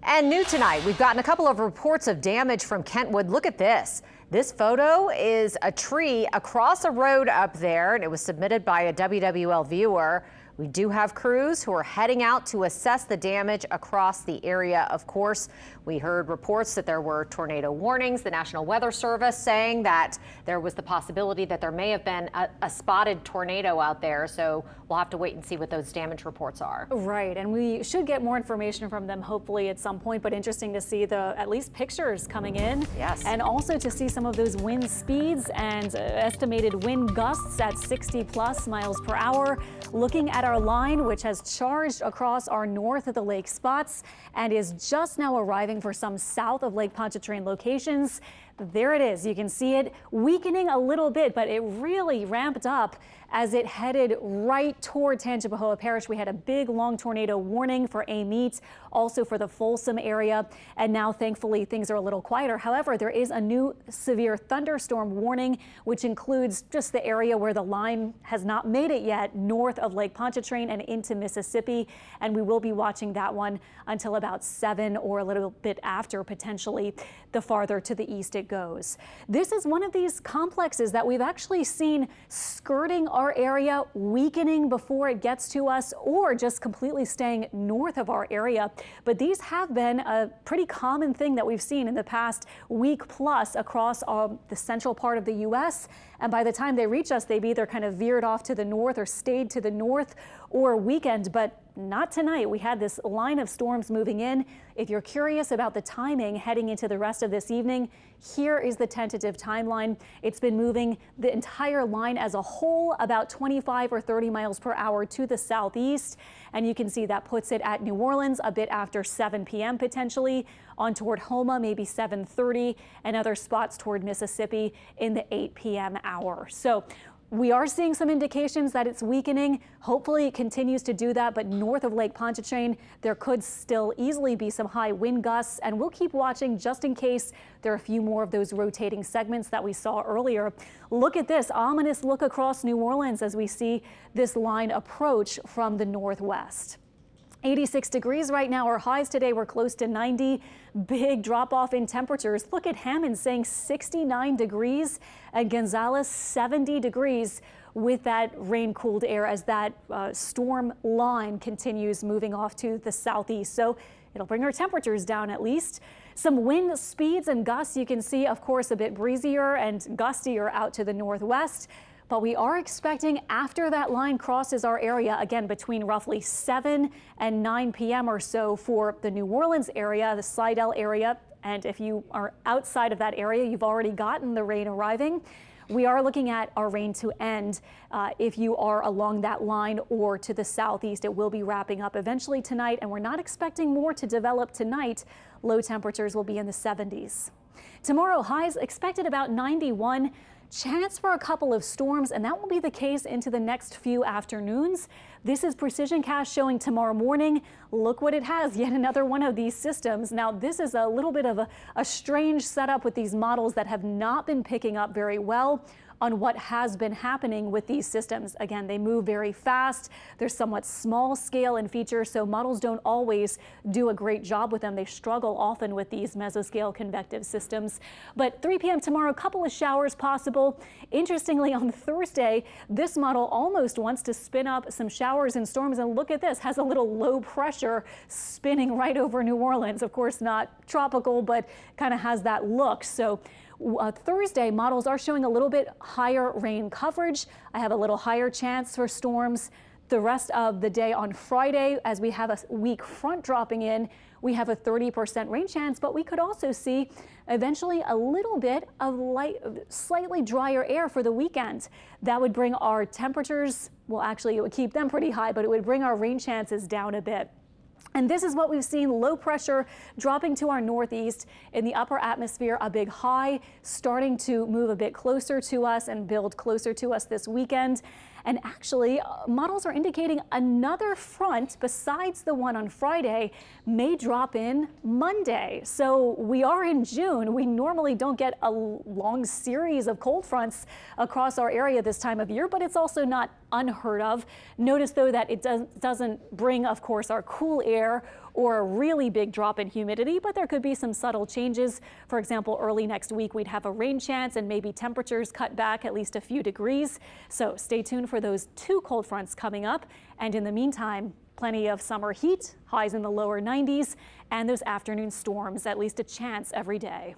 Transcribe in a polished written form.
And new tonight, we've gotten a couple of reports of damage from Kentwood. Look at this. This photo is a tree across a road up there, and it was submitted by a WWL viewer. We do have crews who are heading out to assess the damage across the area. Of course, we heard reports that there were tornado warnings. The National Weather Service saying that there was the possibility that there may have been a spotted tornado out there. So we'll have to wait and see what those damage reports are. Right, and we should get more information from them hopefully at some point, but interesting to see the at least pictures coming in. Yes. And also to see some of those wind speeds and estimated wind gusts at 60+ miles per hour. Looking at our line, which has charged across our north of the lake spots and is just now arriving for some south of Lake Pontchartrain locations. There it is. You can see it weakening a little bit, but it really ramped up as it headed right toward Tangipahoa Parish. We had a big, long tornado warning for Amite, also for the Folsom area, and now thankfully things are a little quieter. However, there is a new severe thunderstorm warning, which includes just the area where the line has not made it yet, north of Lake Pontchartrain and into Mississippi, and we will be watching that one until about 7 or a little bit after, potentially, the farther to the east it goes. This is one of these complexes that we've actually seen skirting our area, weakening before it gets to us, or just completely staying north of our area. But these have been a pretty common thing that we've seen in the past week plus across the central part of the U.S. And by the time they reach us, they've either kind of veered off to the north or stayed to the north or weakened, but not tonight. We had this line of storms moving in. If you're curious about the timing heading into the rest of this evening, here is the tentative timeline. It's been moving the entire line as a whole about 25 or 30 miles per hour to the southeast. And you can see that puts it at New Orleans a bit after 7 p.m. potentially, on toward Homa, maybe 7:30, and other spots toward Mississippi in the 8 p.m. hour. So we are seeing some indications that it's weakening. Hopefully it continues to do that, but north of Lake Pontchartrain, there could still easily be some high wind gusts, and we'll keep watching just in case there are a few more of those rotating segments that we saw earlier. Look at this ominous look across New Orleans as we see this line approach from the northwest. 86 degrees right now. Our highs today were close to 90. Big drop off in temperatures. Look at Hammond saying 69 degrees and Gonzales 70 degrees with that rain cooled air as that storm line continues moving off to the southeast. So it'll bring our temperatures down at least. Some wind speeds and gusts you can see, of course, a bit breezier and gustier out to the northwest. But we are expecting after that line crosses our area, again, between roughly 7 and 9 p.m. or so for the New Orleans area, the Slidell area. And if you are outside of that area, you've already gotten the rain arriving. We are looking at our rain to end if you are along that line or to the southeast. It will be wrapping up eventually tonight, and we're not expecting more to develop tonight. Low temperatures will be in the 70s. Tomorrow, highs expected about 91. Chance for a couple of storms, and that will be the case into the next few afternoons. This is Precision Cast showing tomorrow morning. Look what it has, yet another one of these systems. Now, this is a little bit of a strange setup with these models that have not been picking up very well on what has been happening with these systems. Again, they move very fast. They're somewhat small scale in feature, so models don't always do a great job with them. They struggle often with these mesoscale convective systems. But 3 p.m. tomorrow, a couple of showers possible. Interestingly, on Thursday, this model almost wants to spin up some showers and storms, and look at this, has a little low pressure spinning right over New Orleans. Of course, not tropical, but kind of has that look. So Thursday, models are showing a little bit higher rain coverage. I have a little higher chance for storms. The rest of the day on Friday, as we have a weak front dropping in, we have a 30% rain chance, but we could also see eventually a little bit of slightly drier air for the weekend. That would bring our temperatures, well, actually it would keep them pretty high, but it would bring our rain chances down a bit. And this is what we've seen, low pressure dropping to our northeast. In the upper atmosphere, a big high starting to move a bit closer to us and build closer to us this weekend. And actually, models are indicating another front besides the one on Friday may drop in Monday. So we are in June. We normally don't get a long series of cold fronts across our area this time of year, but it's also not unheard of. Notice, though, that it doesn't bring, of course, our cool air or a really big drop in humidity, but there could be some subtle changes. For example, early next week, we'd have a rain chance and maybe temperatures cut back at least a few degrees. So stay tuned for those 2 cold fronts coming up. And in the meantime, plenty of summer heat, highs in the lower 90s, and those afternoon storms, at least a chance every day.